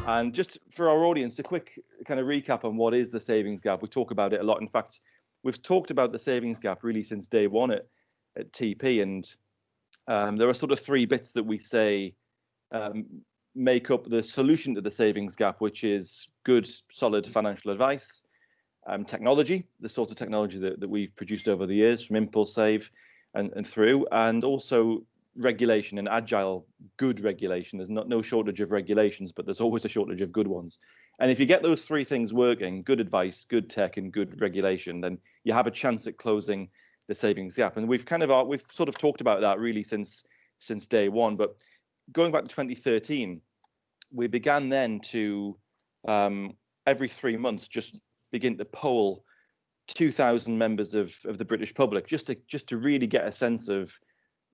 And just for our audience, a quick kind of recap on what is the savings gap. We talk about it a lot. In fact, we've talked about the savings gap really since day one at TP. And there are sort of three bits that we say make up the solution to the savings gap, which is good, solid financial advice, technology, the sorts of technology that we've produced over the years from Impulse Save and through, and also regulation and agile, good regulation. There's no shortage of regulations, but there's always a shortage of good ones. And if you get those three things working, good advice, good tech, and good regulation, then you have a chance at closing the savings gap. And we've sort of talked about that really since day one. But going back to 2013, we began then to every 3 months just begin to poll 2,000 members of the British public, just to really get a sense of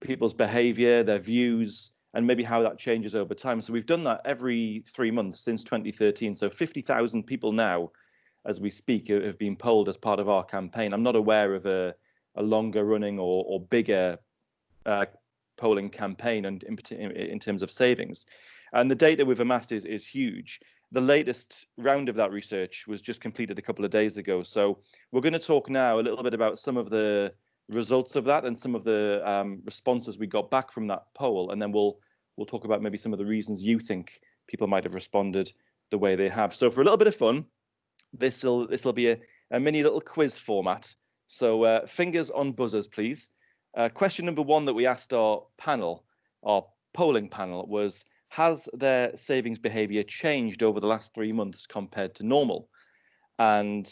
people's behaviour, their views, and maybe how that changes over time. So we've done that every 3 months since 2013. So 50,000 people now, as we speak, have been polled as part of our campaign. I'm not aware of a longer running or bigger polling campaign and in terms of savings. And the data we've amassed is huge. The latest round of that research was just completed a couple of days ago. So we're going to talk now a little bit about some of the results of that and some of the responses we got back from that poll, and then we'll talk about maybe some of the reasons you think people might have responded the way they have. So for a little bit of fun, this will be a mini little quiz format. So fingers on buzzers, please. Question number one that we asked our polling panel, was: has their savings behaviour changed over the last 3 months compared to normal? And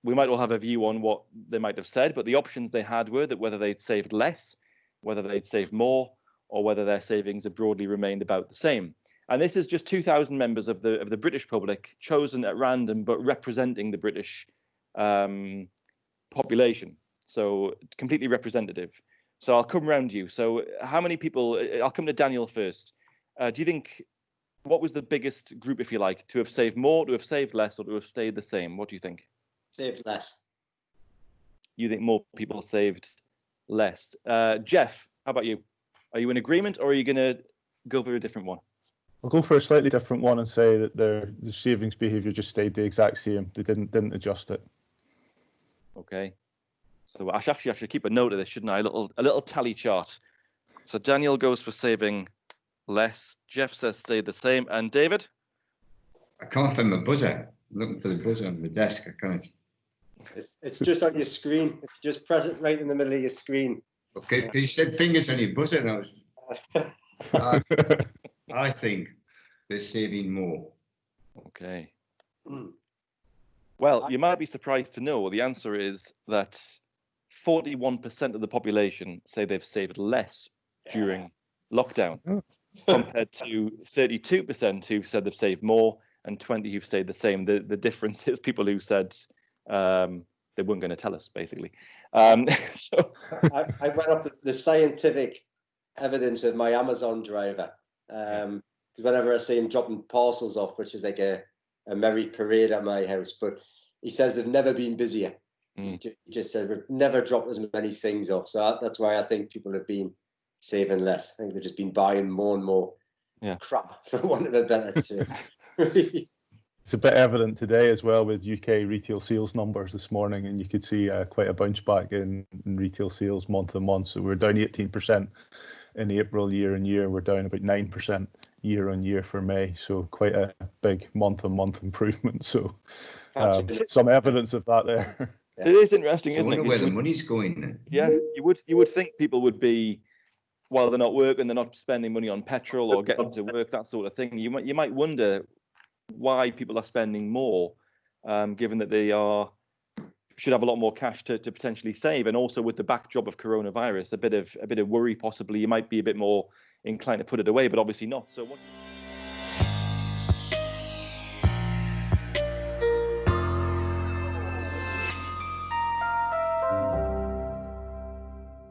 we might all have a view on what they might have said, but the options they had were that whether they'd saved less, whether they'd saved more, or whether their savings have broadly remained about the same. And this is just 2,000 members of the British public, chosen at random, but representing the British population. So completely representative. So I'll come round you. So how many people? I'll come to Daniel first. Do you think, what was the biggest group, if you like, to have saved more, to have saved less, or to have stayed the same? What do you think? Saved less. You think more people saved less. Jeff, how about you? Are you in agreement, or are you going to go for a different one? I'll go for a slightly different one and say that the savings behaviour just stayed the exact same. They didn't adjust it. Okay. So I should keep a note of this, shouldn't I? A little tally chart. So Daniel goes for saving less. Jeff says stayed the same. And David? I can't find my buzzer. I'm looking for the buzzer on the desk. I can't. It's just on your screen. If you just press it right in the middle of your screen. Okay, because you said fingers on your buzzer, and I think they're saving more. Okay. Well, you might be surprised to know the answer is that 41% of the population say they've saved less during lockdown, compared to 32% who've said they've saved more and 20% who've stayed the same. The difference is people who said they weren't going to tell us, basically. So I went up to the scientific evidence of my Amazon driver, because whenever I see him dropping parcels off, which is like a merry parade at my house, but he says they've never been busier. He just said we've never dropped as many things off. So that's why I think people have been saving less. I think they've just been buying more and more crap, for want of a better term. It's a bit evident today as well with UK retail sales numbers this morning, and you could see quite a bounce back in retail sales month on month. So we're down 18% in April year on year. We're down about 9% year on year for May. So quite a big month on month improvement. So some evidence of that there. It is interesting, isn't it? I wonder where the money's going then. Yeah, you would think people would be, while they're not working, they're not spending money on petrol or getting to work, that sort of thing. You might wonder why people are spending more, given that they should have a lot more cash to potentially save, and also with the backdrop of coronavirus, a bit of worry possibly. You might be a bit more inclined to put it away, but obviously not. So what?